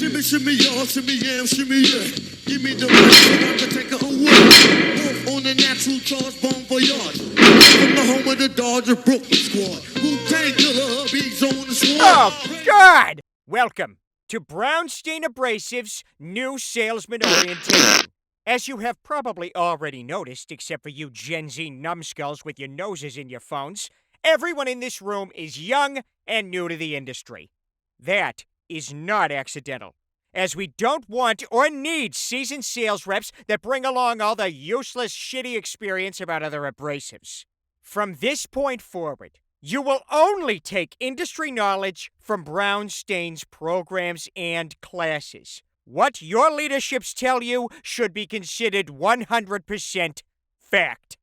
Shimmy, shimmy, y'all, shimmy, yam, shimmy, yeah. Give me the right so I can take it away. Wolf on the natural charge, bon voyage. From the home of the Dodger Brooklyn squad. Wu-Tang Killer, bees on the squad. Oh, God! Welcome to Brown Stain Abrasive's new salesman orientation. As you have probably already noticed, except for you Gen Z numbskulls with your noses in your phones, everyone in this room is young and new to the industry. That is not accidental, as we don't want or need seasoned sales reps that bring along all the useless, shitty experience about other abrasives. From this point forward, you will only take industry knowledge from Brown Stain's programs and classes. What your leaderships tell you should be considered 100% fact.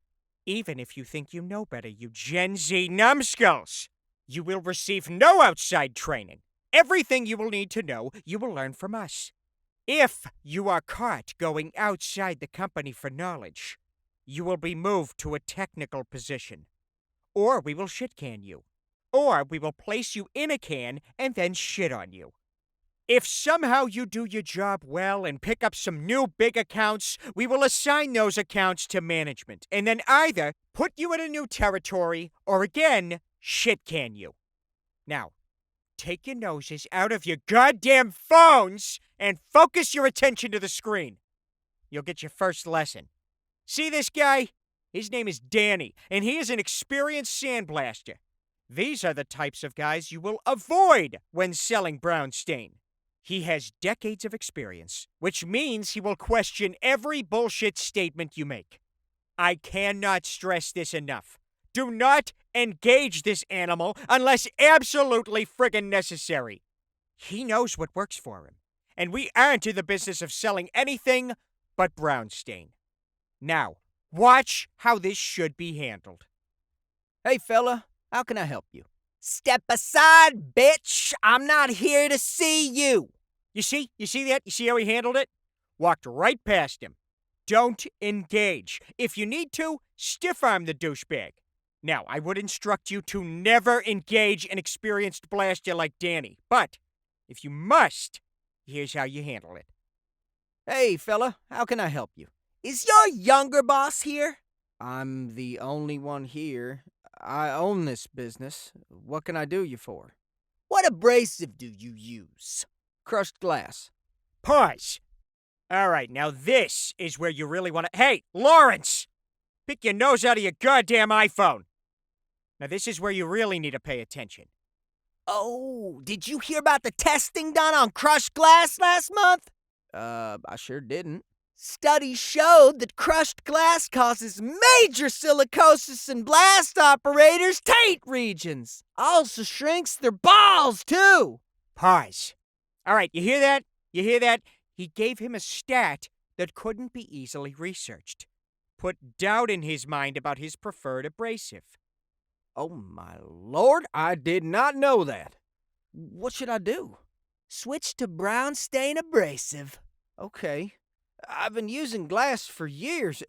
Even if you think you know better, you Gen Z numbskulls. You will receive no outside training. Everything you will need to know, you will learn from us. If you are caught going outside the company for knowledge, you will be moved to a technical position. Or we will shit can you. Or we will place you in a can and then shit on you. If somehow you do your job well and pick up some new big accounts, we will assign those accounts to management and then either put you in a new territory or again, shit can you. Now, take your noses out of your goddamn phones and focus your attention to the screen. You'll get your first lesson. See this guy? His name is Danny, and he is an experienced Sandblaster. These are the types of guys you will avoid when selling Brown Stain. He has decades of experience, which means he will question every bullshit statement you make. I cannot stress this enough. Do not engage this animal unless absolutely friggin' necessary. He knows what works for him, and we aren't in the business of selling anything but Brown Stain. Now, watch how this should be handled. Hey, fella, how can I help you? Step aside, bitch! I'm not here to see you! You see that? You see how he handled it? Walked right past him. Don't engage. If you need to, stiff-arm the douchebag. Now, I would instruct you to never engage an experienced blaster like Danny, but if you must, here's how you handle it. Hey, fella, how can I help you? Is your younger boss here? I'm the only one here. I own this business. What can I do you for? What abrasive do you use? Crushed glass. Pause. All right, now this is where you really want to... Hey, Lawrence! Pick your nose out of your goddamn iPhone. Now this is where you really need to pay attention. Oh, did you hear about the testing done on crushed glass last month? I sure didn't. Studies showed that crushed glass causes major silicosis in blast operators' taint regions. Also shrinks their balls, too. Pause. All right, you hear that? You hear that? He gave him a stat that couldn't be easily researched. Put doubt in his mind about his preferred abrasive. Oh, my lord, I did not know that. What should I do? Switch to Brown Stain Abrasive. Okay. I've been using glass for years.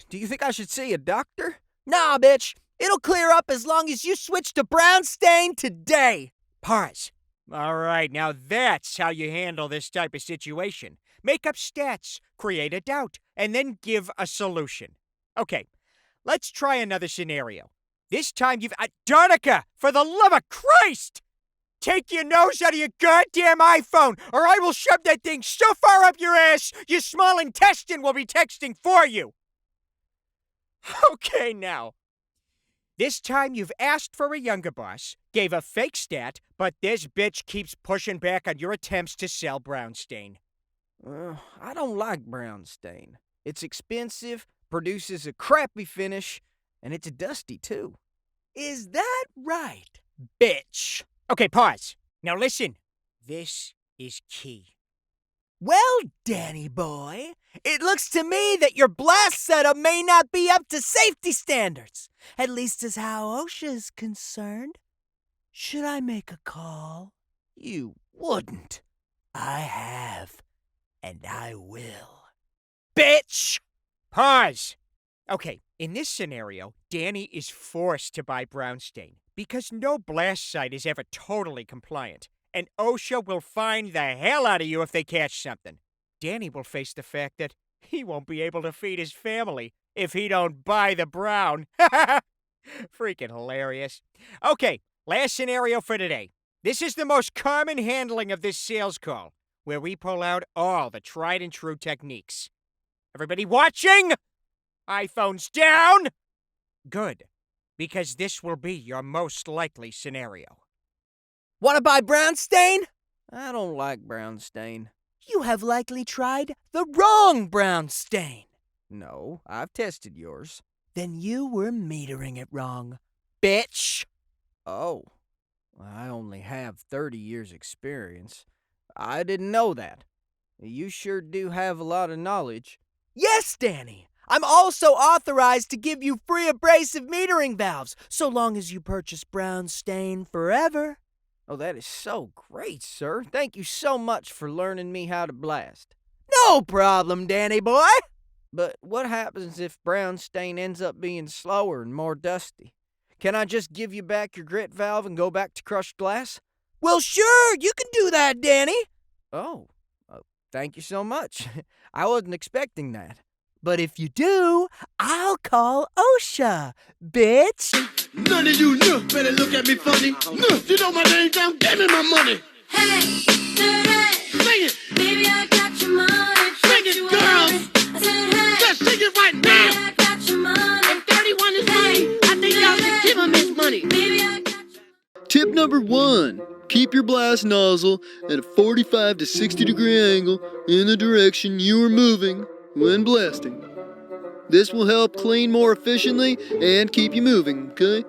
Do you think I should see a doctor? Nah, bitch. It'll clear up as long as you switch to Brown Stain today. Pause. All right, now that's how you handle this type of situation. Make up stats, create a doubt, and then give a solution. Okay, let's try another scenario. This time you've... Donica, for the love of Christ! Take your nose out of your goddamn iPhone, or I will shove that thing so far up your ass, your small intestine will be texting for you. Okay, now. This time you've asked for a younger boss, gave a fake stat, but this bitch keeps pushing back on your attempts to sell Brown Stain. I don't like Brown Stain. It's expensive, produces a crappy finish, and it's dusty, too. Is that right, bitch? Okay, pause. Now listen. This is key. Well, Danny boy, it looks to me that your blast setup may not be up to safety standards, at least as how OSHA's concerned. Should I make a call? You wouldn't. I have, and I will. Bitch! Pause. Okay, in this scenario, Danny is forced to buy Brown Stain because no blast site is ever totally compliant. and OSHA will fine the hell out of you if they catch something. Danny will face the fact that he won't be able to feed his family if he don't buy the Brown. Freaking hilarious. Okay, last scenario for today. This is the most common handling of this sales call, where we pull out all the tried and true techniques. Everybody watching? iPhones down? Good, because this will be your most likely scenario. Wanna buy Brown Stain? I don't like Brown Stain. You have likely tried the wrong Brown Stain. No, I've tested yours. Then you were metering it wrong, bitch. Oh, I only have 30 years experience. I didn't know that. You sure do have a lot of knowledge. Yes, Danny. I'm also authorized to give you free abrasive metering valves, so long as you purchase Brown Stain forever. Oh, that is so great, sir. Thank you so much for learning me how to blast. No problem, Danny boy. But what happens if Brown Stain ends up being slower and more dusty? Can I just give you back your grit valve and go back to crushed glass? Well, sure, you can do that, Danny. Oh, thank you so much. I wasn't expecting that. But if you do, I'll call OSHA, bitch. None of you better look at me funny. You know my name down, give me my money. Hey, Sing it, baby, I got your money. sing it, girls. I said, hey, Just sing it right baby, now. I got your money. If 31 is money, I think y'all should give him his money. Baby, I got your Tip number 1. Keep your blast nozzle at a 45 to 60 degree angle in the direction you are moving when blasting. This will help clean more efficiently and keep you moving, okay?